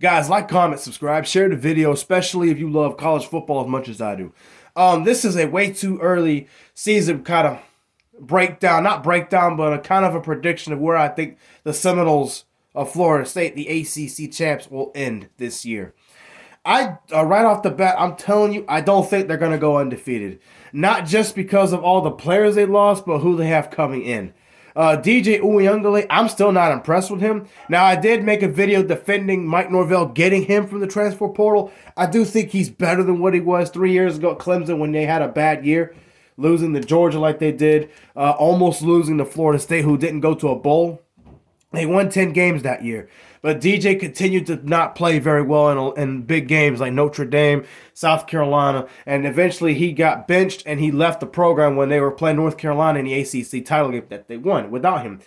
Guys, like, comment, subscribe, share the video, especially if you love college football as much as I do. This is a way too early season kind of breakdown, not breakdown, but a kind of a prediction of where I think the Seminoles of Florida State, the ACC champs, will end this year. Right off the bat, I'm telling you, I don't think they're going to go undefeated. Not just because of all the players they lost, but who they have coming in. DJ Uyunglele, I'm still not impressed with him. Now, I did make a video defending Mike Norvell getting him from the transfer portal. I do think he's better than what he was 3 years ago at Clemson when they had a bad year, losing to Georgia like they did, almost losing to Florida State, who didn't go to a bowl. They won 10 games that year. But DJ continued to not play very well in big games like Notre Dame, South Carolina, and eventually he got benched and he left the program when they were playing North Carolina in the ACC title game that they won without him.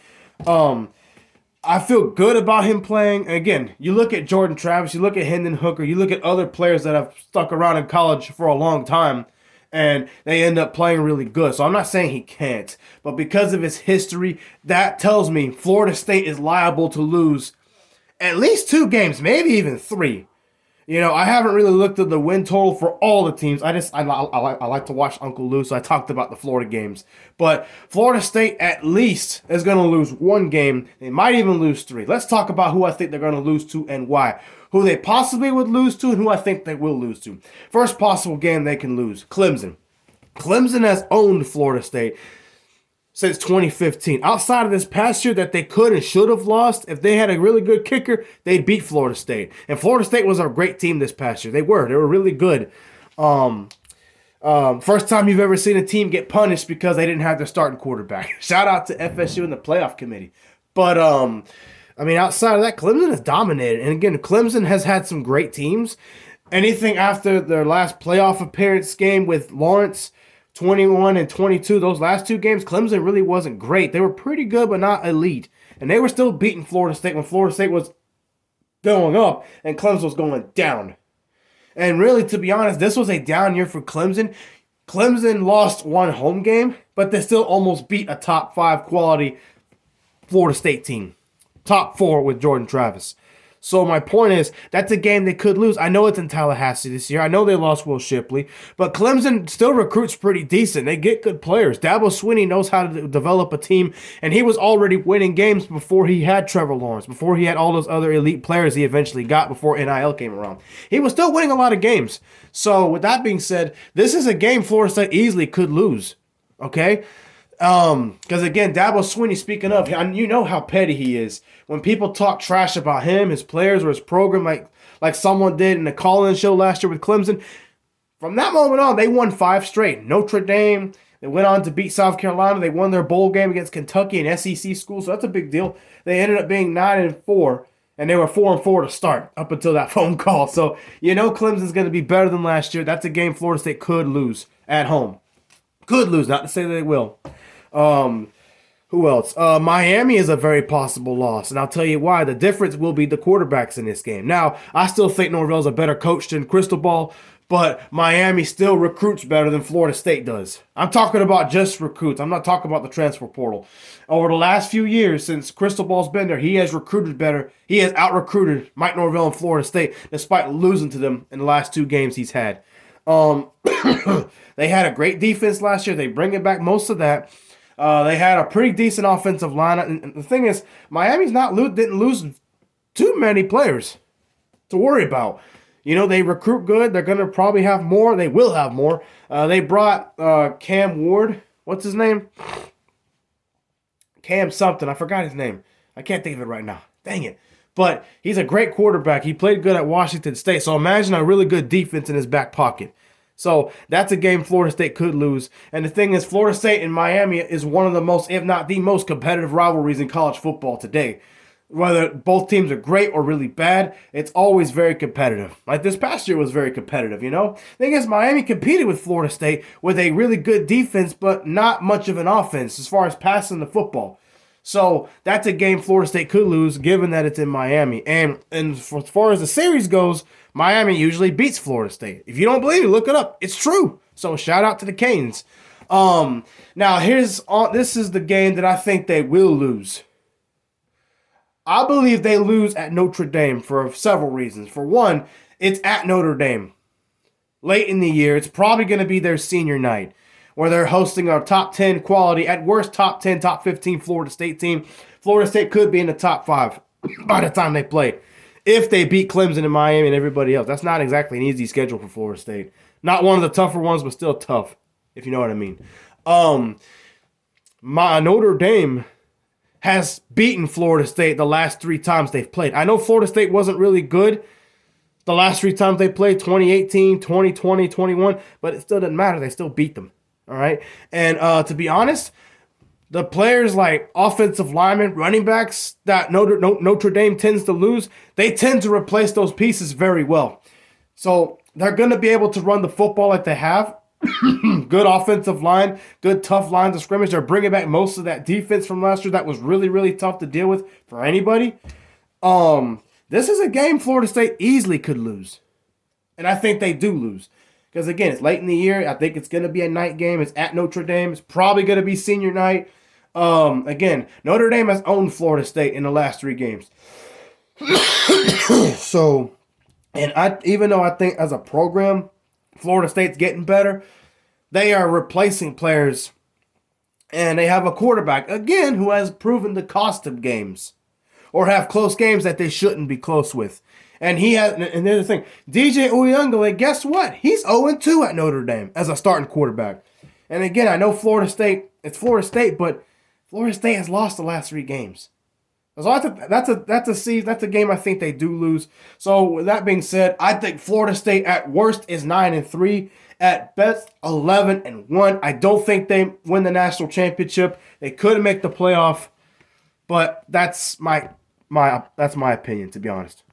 I feel good about him playing. Again, you look at Jordan Travis, you look at Hendon Hooker, you look at other players that have stuck around in college for a long time, and they end up playing really good. So I'm not saying he can't, but because of his history, that tells me Florida State is liable to lose at least 2 games, maybe even 3. You know, I haven't really looked at the win total for all the teams. I like to watch Uncle Lou, so I talked about the Florida games. But Florida State at least is going to lose 1 game. They might even lose 3. Let's talk about who I think they're going to lose to and why. Who they possibly would lose to and who I think they will lose to. First possible game they can lose, Clemson. Clemson has owned Florida State since 2015. Outside of this past year that they could and should have lost, if they had a really good kicker, they'd beat Florida State. And Florida State was a great team this past year. They were really good. First time you've ever seen a team get punished because they didn't have their starting quarterback. Shout out to FSU and the playoff committee. But, outside of that, Clemson has dominated. And again, Clemson has had some great teams. Anything after their last playoff appearance game with Lawrence, 21 and 22, those last 2 games, Clemson really wasn't great. They were pretty good, but not elite. And they were still beating Florida State when Florida State was going up and Clemson was going down. And really, to be honest, this was a down year for Clemson. Clemson lost 1 home game, but they still almost beat a top 5 quality Florida State team. Top 4 with Jordan Travis. So my point is, that's a game they could lose. I know it's in Tallahassee this year. I know they lost Will Shipley, but Clemson still recruits pretty decent. They get good players. Dabo Swinney knows how to develop a team, and he was already winning games before he had Trevor Lawrence, before he had all those other elite players he eventually got before NIL came around. He was still winning a lot of games. So with that being said, this is a game Florida State easily could lose. Okay? Because again, Dabo Swinney, speaking of, you know how petty he is. When people talk trash about him, his players, or his program, like someone did in the call-in show last year with Clemson, from that moment on, they won 5 straight. Notre Dame, they went on to beat South Carolina. They won their bowl game against Kentucky and SEC schools, so that's a big deal. They ended up being 9-4, and they were 4-4 to start up until that phone call. So you know Clemson's going to be better than last year. That's a game Florida State could lose at home. Could lose, not to say that they will. Who else? Miami is a very possible loss, and I'll tell you why. The difference will be the quarterbacks in this game. Now, I still think Norvell's a better coach than Cristobal, but Miami still recruits better than Florida State does. I'm talking about just recruits. I'm not talking about the transfer portal. Over the last few years, since Cristobal's been there, he has recruited better. He has out-recruited Mike Norvell and Florida State, despite losing to them in the last 2 games he's had. They had a great defense last year. They bring it back most of that. They had a pretty decent offensive line. And the thing is, Miami's didn't lose too many players to worry about. You know, they recruit good. They're going to probably have more. They will have more. They brought Cam Ward. What's his name? Cam something. I forgot his name. I can't think of it right now. Dang it. But he's a great quarterback. He played good at Washington State. So imagine a really good defense in his back pocket. So that's a game Florida State could lose. And the thing is, Florida State and Miami is one of the most, if not the most competitive rivalries in college football today. Whether both teams are great or really bad, it's always very competitive. Like this past year was very competitive, you know? The thing is, Miami competed with Florida State with a really good defense, but not much of an offense as far as passing the football. So that's a game Florida State could lose, given that it's in Miami. And as far as the series goes, Miami usually beats Florida State. If you don't believe me, look it up. It's true. So shout out to the Canes. Now this is the game that I think they will lose. I believe they lose at Notre Dame for several reasons. For one, it's at Notre Dame. Late in the year, it's probably going to be their senior night where they're hosting our top 10 quality, at worst top 10, top 15 Florida State team. Florida State could be in the top 5 by the time they play. If they beat Clemson and Miami and everybody else. That's not exactly an easy schedule for Florida State. Not one of the tougher ones, but still tough, if you know what I mean. My Notre Dame has beaten Florida State the last 3 times they've played. I know Florida State wasn't really good the last 3 times they played, 2018, 2020, 21, but it still doesn't matter. They still beat them, all right? And to be honest, the players like offensive linemen, running backs that Notre Dame tends to lose, they tend to replace those pieces very well. So they're going to be able to run the football like they have. Good offensive line, good tough lines of scrimmage. They're bringing back most of that defense from last year that was really, really tough to deal with for anybody. This is a game Florida State easily could lose. And I think they do lose. Because, again, it's late in the year. I think it's going to be a night game. It's at Notre Dame. It's probably going to be senior night. Again, Notre Dame has owned Florida State in the last 3 games. So, and even though I think as a program, Florida State's getting better, they are replacing players. And they have a quarterback, again, who has proven to cost them games. Or have close games that they shouldn't be close with. And he has, and there's the thing, DJ Uyunglele, guess what? He's 0-2 at Notre Dame as a starting quarterback. And again, I know Florida State, it's Florida State, but Florida State has lost the last 3 games. So that's a game I think they do lose. So with that being said, I think Florida State at worst is 9-3, at best 11-1. I don't think they win the national championship. They could make the playoff, but that's my opinion, to be honest.